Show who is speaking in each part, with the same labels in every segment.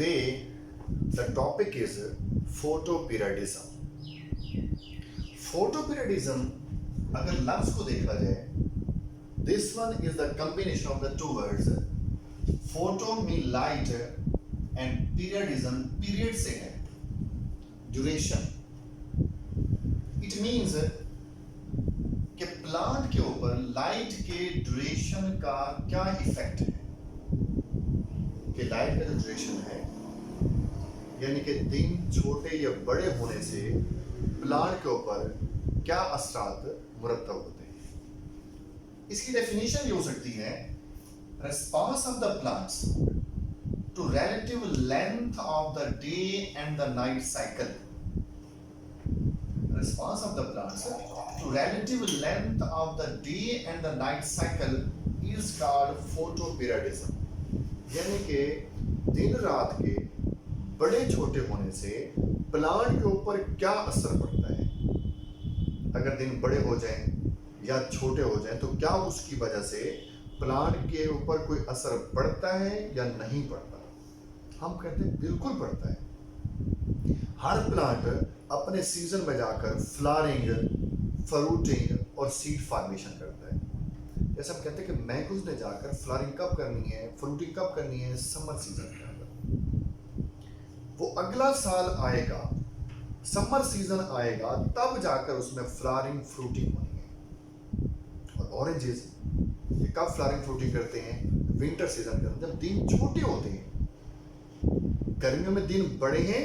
Speaker 1: Today, the topic is photoperiodism. Photoperiodism, अगर लफ्ज को देखा जाए, this one is the combination of the two words. Photo mean light and periodism period से है, duration. It means कि प्लांट के ऊपर लाइट के ड्यूरेशन का क्या इफेक्ट है, कि लाइट का जो ड्यूरेशन है यानी कि दिन छोटे या बड़े होने से प्लांट के ऊपर क्या असरात मुरत्तब होते हैं। इसकी डेफिनेशन ये हो सकती है, response of the plants to relative length of the day and the night cycle. Response of the plants to relative length of the day and the night cycle is called photoperiodism. यानी कि दिन रात के बड़े छोटे होने से plant के ऊपर क्या असर पड़ता है। अगर दिन बड़े हो जाएं या छोटे हो जाएं तो क्या उसकी वजह से प्लांट के ऊपर कोई असर पड़ता है या नहीं पड़ता। हम कहते हैं बिल्कुल पड़ता है। हर प्लांट अपने सीजन में जाकर फ्लावरिंग, फ्रूटिंग और सीड फॉर्मेशन करता है। जैसे हम कहते हैं कि मैंगोज ने जाकर फ्लावरिंग कब करनी है, फ्रूटिंग कब करनी है, समर सीजन के अंदर। वो अगला साल आएगा, समर सीजन आएगा, तब जाकर उसमें फ्लावरिंग फ्रूटिंग होनी है। और ऑरेंजेस ये कब फ्लावरिंग फ्रूटिंग करते हैं, विंटर सीजन के अंदर, जब दिन छोटे होते हैं। गर्मियों में दिन बड़े हैं,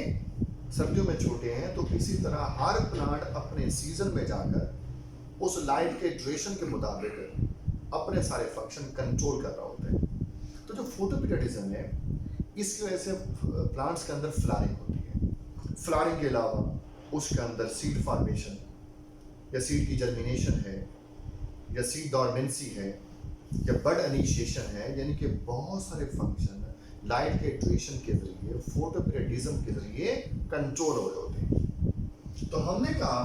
Speaker 1: सर्दियों में छोटे हैं। तो इसी तरह हर प्लांट अपने सीजन में जाकर उस लाइट के ड्यूरेशन के मुताबिक अपने सारे फंक्शन कंट्रोल कर रहा होता है। तो जो फोटोपीरियडिज्म है, इसकी वजह से प्लांट्स के अंदर फ्लावरिंग होती है। फ्लावरिंग के अलावा उसके अंदर सीड फॉर्मेशन या सीड की जर्मिनेशन है, या सीड डॉर्मेंसी है, या बड इनिशिएशन है, यानी कि बहुत सारे फंक्शन लाइट के ड्यूरेशन के जरिए, फोटोपीरियडिज्म के जरिए कंट्रोल हो रहे होते हैं। तो हमने कहा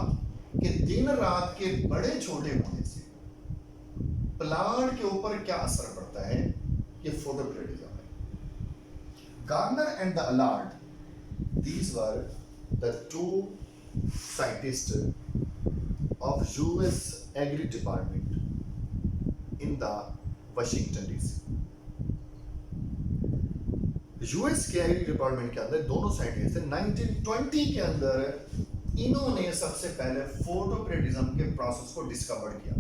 Speaker 1: कि दिन रात के बड़े छोटे होने से प्लांट के ऊपर क्या असर पड़ता है, ये फोटोपीरियडिज्म है। Gardner and the Allard, these were the two scientist of US agri department in the Washington DC. US के एग्री डिपार्टमेंट के अंदर दोनों साइंटिस्ट थे। 1920 के अंदर इन्होंने सबसे पहले फोटोपीरियडिज्म के प्रोसेस को डिस्कवर किया।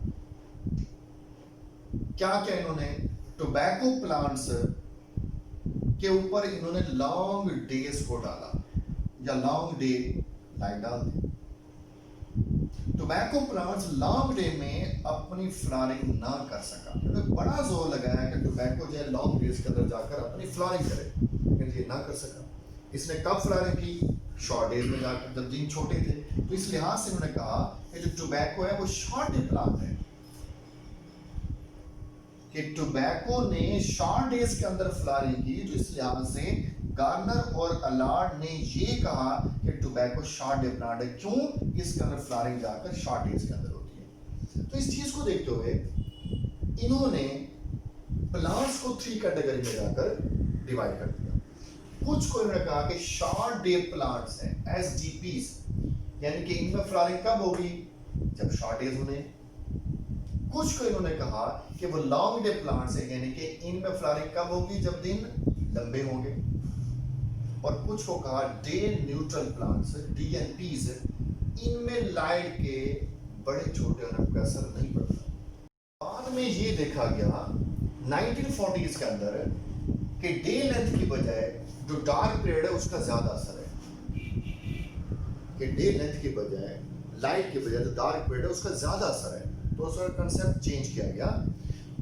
Speaker 1: क्या क्या इन्होंने टोबैको प्लांट्स के ऊपर इन्होंने लॉन्ग डेज को डाला, या लॉन्ग डे लाइट डाल दी। टोबैको प्लांट्स लॉन्ग डे में अपनी फ्लावरिंग ना कर सका। उन्होंने बड़ा जोर लगाया कि टोबैको जो है लॉन्ग डेज के अंदर जाकर अपनी फ्लावरिंग करे, लेकिन ये ना कर सका। इसने कब फ्लावरिंग की, शॉर्ट डेज में जाकर, जब दिन छोटे थे। तो इस लिहाज से उन्होंने कहा कि जो टोबैको है वो शॉर्ट डे प्लांट है, कि टोबैको ने शॉर्ट डेज के अंदर फ्लावरिंग की। जो इस लिहाज से गार्डनर और अलार्ड ने ये कहा कि टोबैको शॉर्ट डे प्लांट है। क्यों? इसके अंदर फ्लावरिंग जाकर शॉर्ट डेज के अंदर होती है। तो इस चीज को देखते हुए इन्होंने प्लांट्स को 3 कैटेगरी में जाकर डिवाइड कर दिया। कुछ को इन्होंने कहा कि शॉर्ट डे प्लांट्स हैं, SDPs, यानी कि इनमें फ्लावरिंग कब होगी, जब शॉर्ट डेज होने। कुछ को इन्होंने कहा कि वो लॉन्ग डे प्लांट्स हैं, यानी कि इनमें फ्लावरिंग कब होगी, जब दिन लंबे होंगे। और कुछ को कहा डे न्यूट्रल प्लांट्स, DNPs, इनमें लाइट के बड़े छोटे होने का असर नहीं पड़ता। बाद में ये देखा गया 1940s के अंदर कि डे लेंथ की बजाय जो डार्क पीरियड है उसका ज्यादा असर है, कि डे लेंथ की बजाय, लाइट की बजाय जो डार्क पीरियड है उसका ज्यादा असर है। तो उसका कंसेप्ट चेंज किया गया।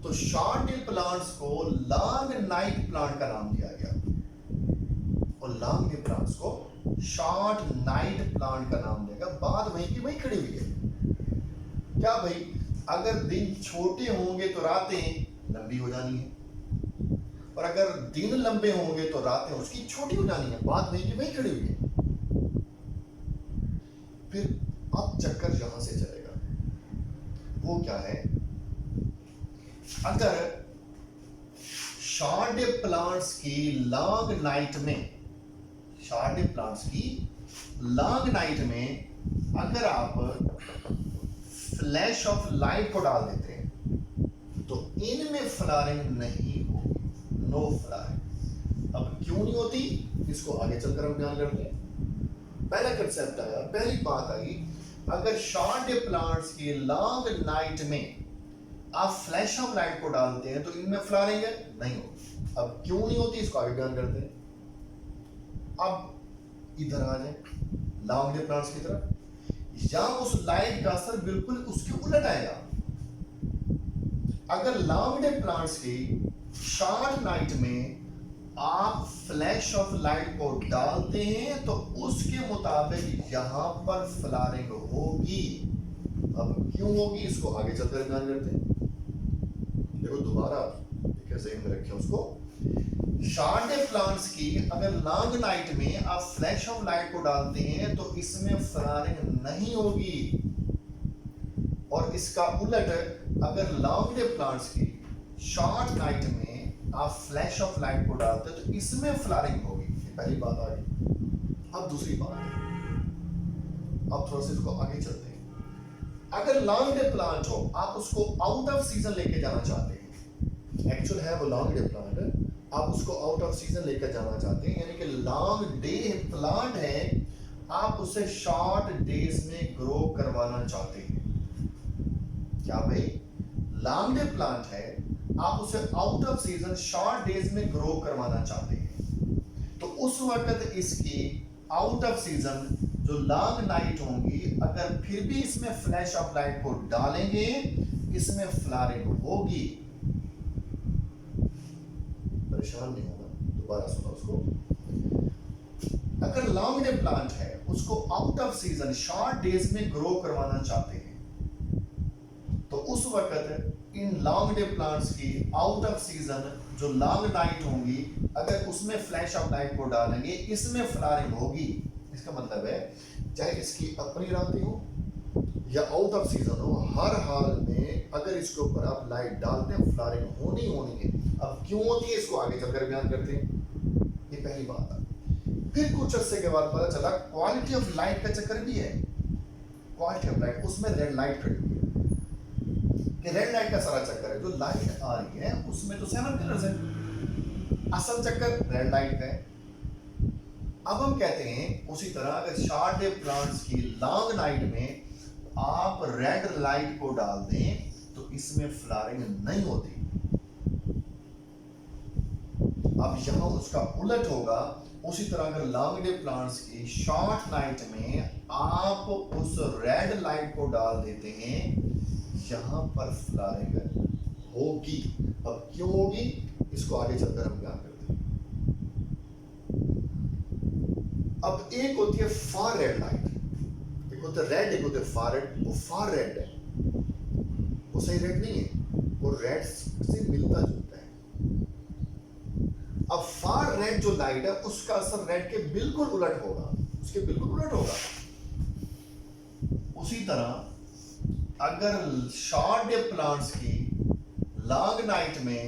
Speaker 1: तो शॉर्ट डे प्लांट्स को लॉन्ग नाइट प्लांट का नाम दिया गया, और लॉन्ग डे प्लांट्स को शॉर्ट नाइट प्लांट का नाम देगा। बात वहीं की वहीं खड़ी हुई है। क्या भाई, अगर दिन छोटे होंगे तो रातें लंबी हो जानी है, और अगर दिन लंबे होंगे तो रातें उसकी छोटी हो जानी है। बात वहीं की वहीं खड़ी हुई है। फिर अब चक्कर यहां से चलेगा, वो क्या है, अगर शॉर्ट डे प्लांट्स की लॉन्ग नाइट में शार्डे प्लांट्स की लॉन्ग नाइट में अगर आप फ्लैश ऑफ लाइट को डाल देते हैं तो इनमें फ्लावरिंग नहीं होगी, नो फ्लावरिंग। अब क्यों नहीं होती, इसको आगे चलकर हम ध्यान करते हैं। पहला कंसेप्ट आया, पहली बात आई, अगर शार्डे प्लांट्स की लॉन्ग नाइट में आप फ्लैश ऑफ लाइट को डालते हैं तो इनमें फ्लावरिंग है नहीं होती। अब क्यों नहीं होती, इसको आगे ध्यान करते हैं। अब इधर आ जाए लॉन्ग डे प्लांट्स की तरफ, या उस लाइट का असर बिल्कुल उसके उलट आएगा। अगर लॉन्ग डे प्लांट्स की शार्ट नाइट में आप फ्लैश ऑफ लाइट को डालते हैं तो उसके मुताबिक यहां पर फ्लावरिंग होगी। अब क्यों होगी, इसको आगे चलकर ध्यान करते हैं। देखो दोबारा कैसे में रखें उसको। शार्डे प्लांट्स की अगर लॉन्ग नाइट में आप फ्लैश ऑफ लाइट को डालते हैं तो इसमें फ्लावरिंग नहीं होगी, और इसका उलट अगर लॉन्ग डे प्लांट्स की शॉर्ट नाइट में आप फ्लैश ऑफ लाइट को डालते हैं तो इसमें फ्लावरिंग होगी। ये पहली बात आ गई। अब दूसरी बात, अब थोड़ा सा इसको आगे चलते हैं। अगर लॉन्ग डे प्लांट हो, आप उसको आउट ऑफ सीजन लेके जाना चाहते हैं, एक्चुअल है वो लॉन्ग डे प्लांट है, आप उसको आउट ऑफ सीजन लेकर जाना चाहते हैं, यानी कि लॉन्ग डे प्लांट है, आप उसे शॉर्ट डेज में ग्रो करवाना चाहते हैं। क्या भाई, लॉन्ग डे प्लांट है, आप उसे out off season short days में ग्रो करवाना चाहते हैं, तो उस वक्त इसकी आउट ऑफ सीजन जो लॉन्ग नाइट होंगी, अगर फिर भी इसमें फ्लैश ऑफ लाइट को डालेंगे, इसमें फ्लावरिंग होगी। परेशान नहीं होगा, दोबारा सुनो उसको। अगर लॉन्ग डे प्लांट है, उसको out off season short days में ग्रो करवाना चाहते हैं, तो उस वक्त इन लॉन्ग डे प्लांट्स की आउट ऑफ सीजन जो लॉन्ग नाइट होंगी, अगर उसमें फ्लैश ऑफ लाइट को डालेंगे, इसमें फ्लावरिंग होगी। इसका मतलब है चाहे इसकी अपनी रातें हो या आउट ऑफ सीजन हो, हर हाल में अगर इसके ऊपर आप लाइट डालते हैं, फ्लावरिंग होनी होनी है। अब क्यों होती है, इसको आगे चलकर बयान करते हैं। ये पहली बात है। फिर कुछ अर्से के बाद पता चला क्वालिटी ऑफ लाइट का चक्कर भी है। क्वालिटी ऑफ लाइट, उसमें रेड लाइट खड़ी हुई है कि रेड लाइट का सारा चक्कर है, जो लाइट आ रही है उसमें तो 7 कलर्स है, असल चक्कर रेड लाइट का है। अब हम कहते हैं उसी तरह अगर शॉर्ट डे प्लांट्स की लॉन्ग नाइट में आप रेड लाइट को डाल दें तो इसमें फ्लावरिंग नहीं होती। अब यहां उसका उलट होगा। उसी तरह अगर लॉन्ग डे प्लांट्स की शॉर्ट नाइट में आप उस रेड लाइट को डाल देते हैं, यहां पर फ्लावरिंग होगी। अब क्यों होगी, इसको आगे चलकर हम बयान करते हैं। अब एक होती है फार रेड लाइट, एक होता है रेड, एक होता है फार रेड। वो फार रेड है, वो सही रेड नहीं है, वो रेड से मिलता जुलता है। अब फार रेड जो लाइट है उसका असर रेड के बिल्कुल उलट होगा, उसके बिल्कुल उलट होगा। उसी तरह अगर शॉर्ट डे प्लांट्स की लॉन्ग नाइट में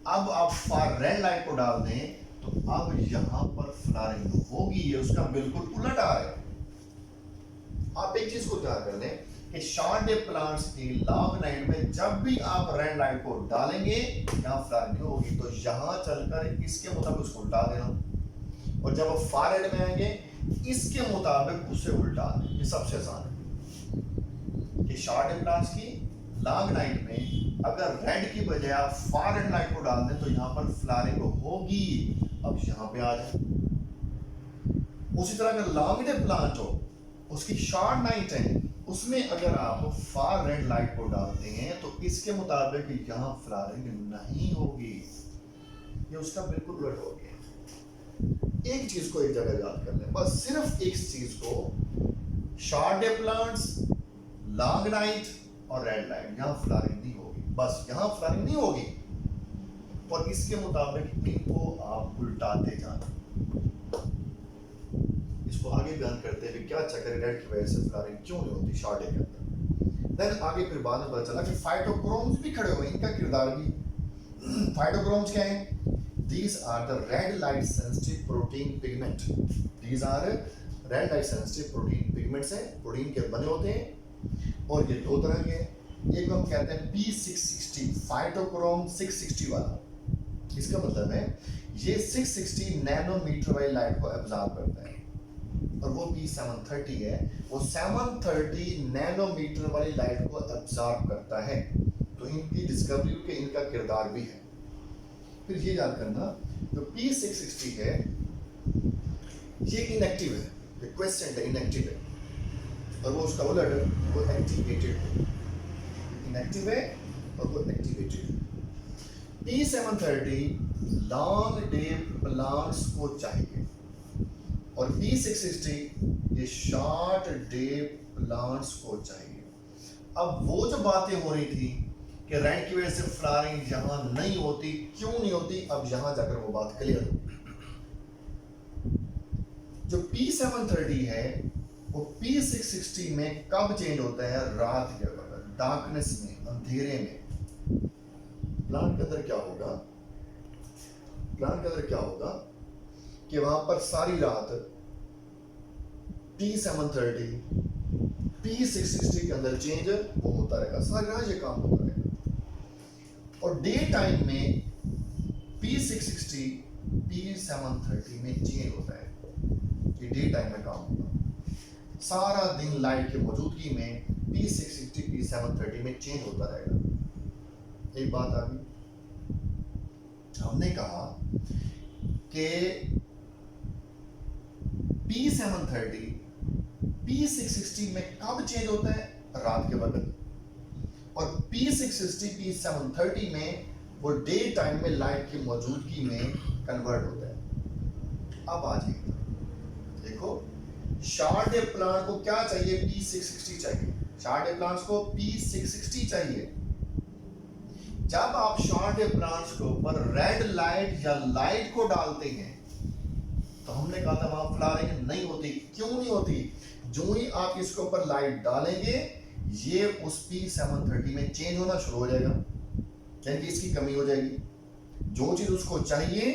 Speaker 1: अब आप फार रेड लाइट को डाल दें तो अब यहां पर फ्लावरिंग होगी। ये उसका बिल्कुल उलट आ रहा है। आप एक चीज को ध्यान कर लें कि शॉर्ट डे प्लांट्स की लॉन्ग नाइट में जब भी आप रेड लाइट को डालेंगे, यहां फ्लावरिंग होगी। तो यहां चलकर इसके मुताबिक उसको उल्टा देना, और जब आप फार रेड में आएंगे इसके मुताबिक उसे उल्टा दें। ये सबसे आसान है कि शॉर्ट डे प्लांट्स की लॉन्ग नाइट में अगर रेड की बजाय आप फार रेड लाइट को डाल दें तो यहां पर फ्लावरिंग होगी। अब यहां पे आ जाए। उसी तरह अगर लॉन्ग डे प्लांट हो, उसकी शॉर्ट नाइट है, उसमें अगर आप फार रेड लाइट को डालते हैं तो इसके मुताबिक यहां फ्लावरिंग नहीं होगी। ये उसका बिल्कुल उलट हो गया। एक चीज को एक जगह याद कर लें, बस सिर्फ एक चीज को, short day plants, long night और रेड लाइट, यहां फ्लावरिंग नहीं होगी। बस यहां फ्लावरिंग नहीं होगी, और इसके मुताबिक इनको आप उल्टाते जाना। इसको आगे बयान करते हैं क्या चक्कर रेड की वजह से फ्लावरिंग क्यों नहीं होती शॉर्ट डे के अंदर। देन आगे फिर बाद में पता चला कि फाइटोक्रोम्स भी खड़े हुए, इनका किरदार भी। फाइटोक्रोम्स क्या है, these are the red light sensitive protein pigment. These are red light sensitive protein pigments हैं, प्रोटीन के बने होते हैं और ये दो तरह के हैं. एक हम कहते हैं P660 फाइटोक्रोम 660 वाला. इसका मतलब है ये 660 नैनोमीटर वाली लाइट को एब्जॉर्ब करता है और वो P730 है, वो 730 नैनोमीटर वाली लाइट को एब्जॉर्ब करता है. तो इनकी डिस्कवरी के इनका किरदार भी है. फिर ये याद करना जो P660 है ये इनएक्टिव है, रिक्वेस्टेंट है, इनएक्टिव है और वो उसका उलट वो एक्टिवेटेड है. इनएक्टिव है और वो एक्टिवेटेड है. P730 लॉन्ग डे प्लांट्स को चाहिए और P660 ये शॉर्ट डे प्लांट्स को चाहिए. अब वो जो बातें हो रही थी कि रैंड की वजह से फ्लावरिंग यहां नहीं होती, क्यों नहीं होती, अब यहां जाकर वो बात क्लियर हो. जो P730 है वो P660 में कब चेंज होता है? रात के वक्त, डार्कनेस में, अंधेरे में. प्लांट के अंदर क्या होगा? प्लांट के अंदर क्या होगा कि वहां पर सारी रात P730 P660 के अंदर चेंज वो होता रहेगा, सारी रात ये काम होता रहेगा. और डे टाइम में P660 P730 में चेंज होता है. ये डे टाइम में काम होगा. सारा दिन लाइट की मौजूदगी में P660 P730 में चेंज होता रहेगा. एक बात आ गई, हमने कहा कि P730 P660 में कब चेंज होता है? रात के वक्त. और P660 P730 में वो डे टाइम में लाइट की मौजूदगी में कन्वर्ट होता है. अब आ जाइए, देखो शॉर्ट डे प्लांट को क्या चाहिए? P660 चाहिए. शॉर्ट डे प्लांट्स को P660 चाहिए. जब आप शॉर्ट डे प्लांट्स के ऊपर रेड लाइट या लाइट को डालते हैं तो हमने कहा था वहां फ्लावरिंग नहीं होती. क्यों नहीं होती? जो ही आप इसके ऊपर लाइट डालेंगे ये उस P730 में चेंज होना शुरू हो जाएगा, यानी कि इसकी कमी हो जाएगी. जो चीज उसको चाहिए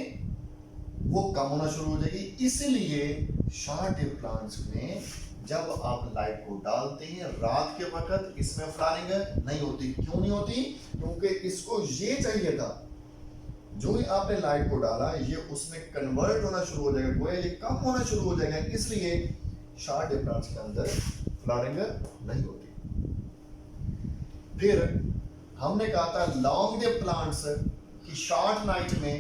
Speaker 1: वो कम होना शुरू हो जाएगी. इसलिए शॉर्ट डे प्लांट्स में जब आप लाइट को डालते हैं रात के वक्त इसमें फ्लावरिंग नहीं होती. क्यों नहीं होती? क्योंकि इसको ये चाहिए था. जो ही आपने लाइट को डाला ये उसमें कन्वर्ट होना शुरू हो जाएगा, गोया ये कम होना शुरू हो जाएगा. इसलिए शॉर्ट डे प्लांट्स के अंदर फ्लावरिंग नहीं होती. फिर हमने कहा था लॉन्ग डे प्लांट्स की शॉर्ट नाइट में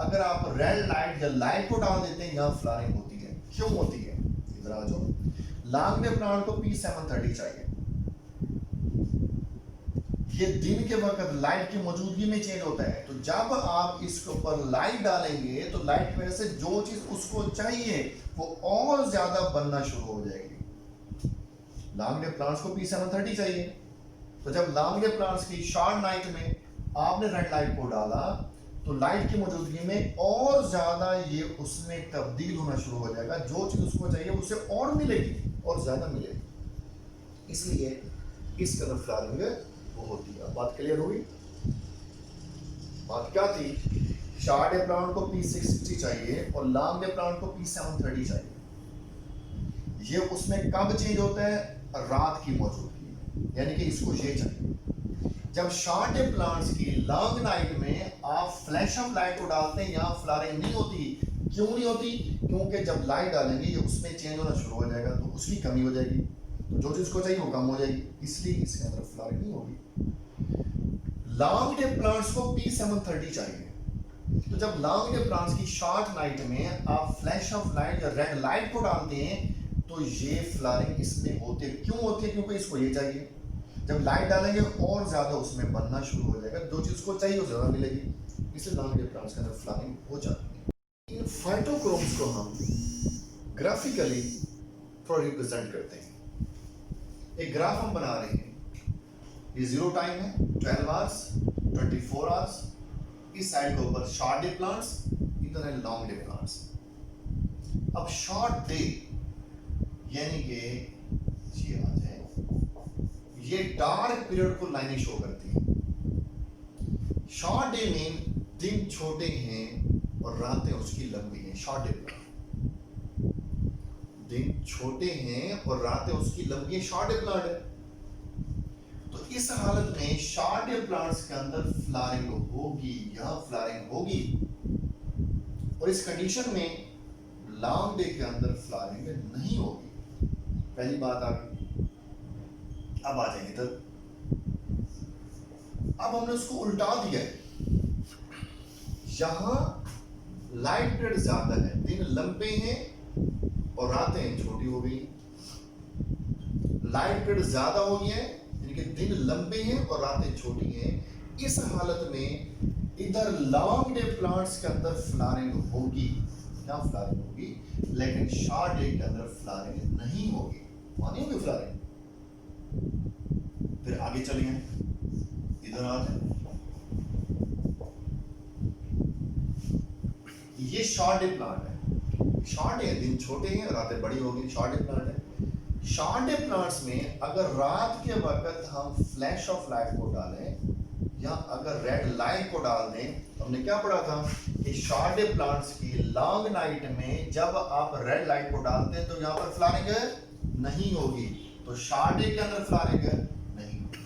Speaker 1: अगर आप रेड लाइट या लाइट को डाल देते हैं यहाँ फ्लावरिंग होती है. क्यों होती है? इधर आ जाओ. लॉन्ग डे प्लांट को P730 चाहिए. ये दिन के वक्त लाइट की मौजूदगी में चेंज होता है. तो जब आप इसके ऊपर लाइट डालेंगे तो लाइट की वजह से जो चीज उसको चाहिए वो और ज्यादा बनना शुरू हो जाएगी. लॉन्ग डे प्लांट्स को P730 चाहिए. तो जब लॉन्ग डे प्लांट्स की शॉर्ट नाइट में आपने रेड लाइट को डाला तो लाइट की मौजूदगी में और ज्यादा ये उसमें तब्दील होना शुरू हो जाएगा. जो चीज उसको चाहिए उसे और मिलेगी और ज्यादा मिलेगी. इसलिए इस तरफ फ्लावरिंग वो होती है. बात क्लियर हुई? बात क्या थी? शॉर्ट डे प्लांट को P660 चाहिए और लॉन्ग डे प्लांट को P730 चाहिए. ये उसमें कब चेंज होता है? रात की मौजूदगी में, यानी कि इसको ये चाहिए. जब शॉर्ट डे प्लांट्स की लॉन्ग नाइट में आप फ्लैश ऑफ लाइट को डालते हैं यहाँ फ्लावरिंग नहीं होती. क्यों नहीं होती? क्योंकि जब लाइट डालेंगे ये उसमें चेंज होना शुरू हो जाएगा तो उसकी कमी हो जाएगी. तो जो चीज को चाहिए वो कम हो जाएगी. इसलिए इसके अंदर फ्लावरिंग नहीं होगी. लॉन्ग डे प्लांट्स को P730 चाहिए. तो जब लॉन्ग डे प्लांट्स की शॉर्ट नाइट में आप फ्लैश ऑफ लाइट या रेड लाइट को डालते हैं तो ये फ्लावरिंग इसमें होते. क्यों होती है? क्योंकि इसको ये चाहिए. जब लाइट डालेंगे और ज्यादा उसमें बनना शुरू हो जाएगा. जो चीज को चाहिए वो ज्यादा मिलेगी. इसलिए लॉन्ग डे प्लांट्स के अंदर फ्लावरिंग हो जाती है. इन फाइटोक्रोम्स को हम ग्राफिकली थोड़ा रिप्रेजेंट करते हैं. एक ग्राफ हम बना रहे हैं. ये जीरो टाइम है, 12 आवर्स, 24 आवर्स. इस साइड के ऊपर शॉर्ट डे प्लांट्स, इधर है लॉन्ग डे प्लांट्स. अब शॉर्ट डे यानी कि ये आ जाए, ये डार्क पीरियड को लाइनें शो करती है. शॉर्ट डे में दिन छोटे हैं और रातें उसकी लंबी हैं, शॉर्ट डे प्लांट। दिन छोटे हैं और रातें उसकी लंबी हैं, शॉर्ट डे प्लांट है। तो इस हालत में शॉर्ट डे प्लांट्स के अंदर फ्लावरिंग होगी, यहां फ्लावरिंग होगी, और इस कंडीशन में लॉन्ग डे के अंदर फ्लावरिंग नहीं होगी। पहली बात आ गई। अब आ जाएंगे इधर। अब हमने उसको उल्टा दिया है, यहां लाइट पीरियड ज्यादा है, दिन लंबे हैं और रातें छोटी हो गई। लाइट पीरियड ज्यादा हो गया है, यानी कि दिन लंबे हैं और रातें छोटी हैं। इस हालत में इधर लॉन्ग डे प्लांट्स के अंदर फ्लावरिंग होगी, क्या फ्लावरिंग होगी, लेकिन शॉर्ट डे के अंदर फ्लावरिंग नहीं होगी। मानी होगी फ्लावरिंग। फिर आगे चलिए, इधर आते हैं। ये शॉर्ट डे प्लांट है, शॉर्ट डे, दिन छोटे हैं रातें बड़ी होगी, शॉर्ट डे प्लांट है। शॉर्ट डे प्लांट्स में अगर रात के वक्त हम फ्लैश ऑफ लाइट को डालें या अगर रेड लाइट को डाल दें, तो हमने क्या पढ़ा था कि शॉर्ट डे प्लांट्स की लॉन्ग नाइट में जब आप रेड लाइट को डालते हैं तो यहाँ पर फ्लावरिंग नहीं होगी। तो शॉर्ट डे के अंदर फ्लावरिंग नहीं होगी।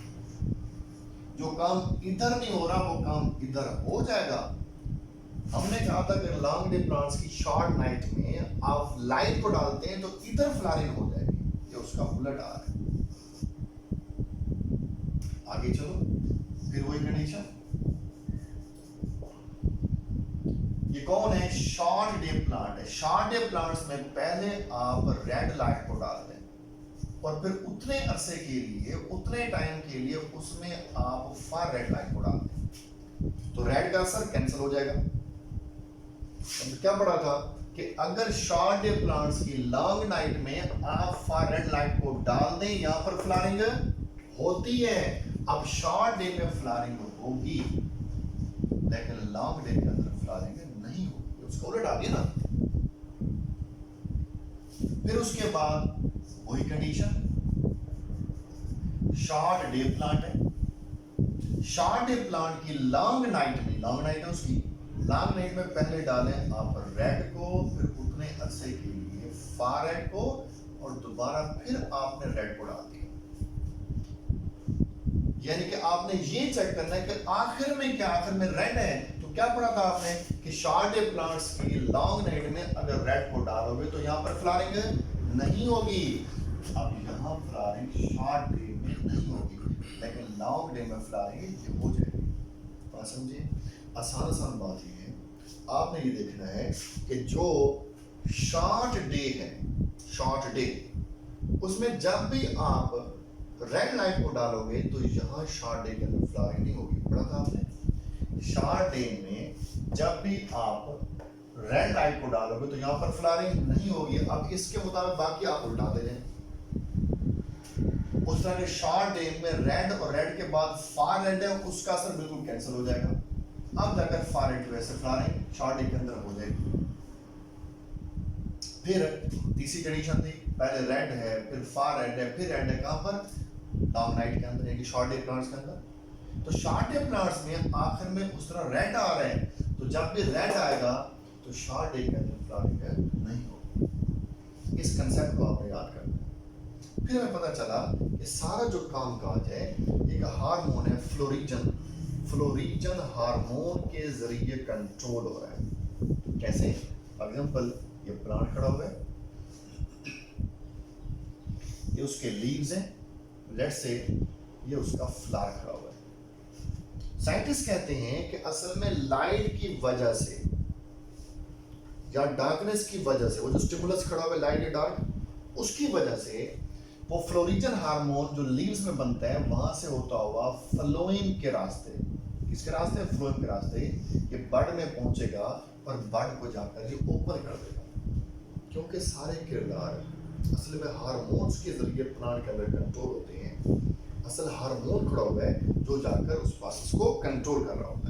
Speaker 1: जो काम इधर नहीं हो रहा वो काम इधर हो जाएगा। हमने कहा था कि लॉन्ग डे प्लांट्स की शॉर्ट नाइट में आप लाइट को डालते हैं तो इधर फ्लावरिंग हो जाएगी, ये उसका उलट आ रहा है। आगे चलो, फिर वही कंडीशन। ये कौन है? शॉर्ट डे प्लांट है। शॉर्ट डे प्लांट्स में पहले आप रेड लाइट को डालते हैं और फिर उतने अरसे के लिए, उतने टाइम के लिए उसमें आप फार रेड लाइट को डालते हैं, तो रेड का असर कैंसिल हो जाएगा। तो क्या पढ़ा था कि अगर शॉर्ट डे प्लांट्स की लॉन्ग नाइट में आप फार रेड लाइट को डाल दें, यहां पर फ्लावरिंग होती है। अब शॉर्ट डे में फ्लावरिंग होगी लेकिन लॉन्ग डे के अंदर फ्लावरिंग नहीं होगी, उसको उलट आ गया ना। फिर उसके बाद वही कंडीशन, शॉर्ट डे प्लांट है। शॉर्ट डे प्लांट की लॉन्ग नाइट में, लॉन्ग नाइट है उसकी, लॉन्ग नाइट में पहले डालें आप रेड को, फिर उतने अरसे के लिए फार रेड को, और दोबारा फिर आपने रेड को डाल दिया। यानी कि आपने ये चेक करना है कि आखिर में क्या, आखिर में रेड है। तो क्या पढ़ा था आपने कि शॉर्ट डे प्लांट्स की लॉन्ग नाइट में अगर रेड को डालोगे तो यहां पर फ्लावरिंग नहीं होगी। अब यहां फ्लावरिंग शॉर्ट डे में नहीं होगी लेकिन लॉन्ग डे में फ्लावरिंग हो जाएगी। बात समझिए, आसान बात ये है। आपने ये देखना है कि जो शॉर्ट डे है, शॉर्ट डे, उसमें जब भी आप रेड लाइट को डालोगे तो यहाँ शॉर्ट डे के अंदर फ्लावरिंग नहीं होगी। पढ़ा था आपने, शॉर्ट डे में जब भी आप रेड लाइट को डालोगे तो यहाँ पर फ्लावरिंग नहीं होगी। अब इसके मुताबिक बाकी आप उल्टाते जाएं। उस तरह के शॉर्ट डे में रेड और रेड के बाद फार रेड है, उसका असर बिल्कुल कैंसिल हो जाएगा। अब जाकर फार रेड वैसे फ्लावरिंग शॉर्ट डे के अंदर हो जाएगी। फिर तीसरी कंडीशन थी, पहले रेड है, फिर फार रेड है, फिर रेड है, कहां पर? लॉन्ग नाइट के अंदर, यानी शॉर्ट डे प्लांट्स के अंदर। तो शॉर्ट डे प्लांट्स में आखिर में उस तरह रेड आ रहे हैं, तो जब भी रेड आएगा तो शॉर्ट डे के अंदर फ्लावरिंग नहीं होगी। इस कंसेप्ट को आपने याद करना है। फिर हमें पता चला कि सारा जो काम काज है एक हार्मोन है फ्लोरिजन। फ्लोरिजन हार्मोन के जरिए कंट्रोल हो रहा है। कैसे? फॉर एग्जांपल, ये प्लांट खड़ा हुआ है, ये उसके लीव्स हैं, लेट्स से ये उसका फ्लावर खड़ा हुआ है। साइंटिस्ट कहते हैं कि असल में लाइट की वजह से या डार्कनेस की वजह से, वो जो स्टिमुलस खड़ा हुआ है लाइट या डार्क, उसकी वजह से वो फ्लोरिजन हार्मोन जो लीव्स में बनता है वहां से होता हुआ फ्लोएम के रास्ते, किसके रास्ते? फ्लोएम के रास्ते ये बर्ड में पहुंचेगा और बर्ड को जाकर ये ओपन कर देगा। क्योंकि सारे किरदार असल में हार्मोन्स के जरिए प्लांट के अंदर कंट्रोल होते हैं। असल हार्मोन खड़ा हुआ है जो जाकर उस प्रोसेस को कंट्रोल कर रहा होता है।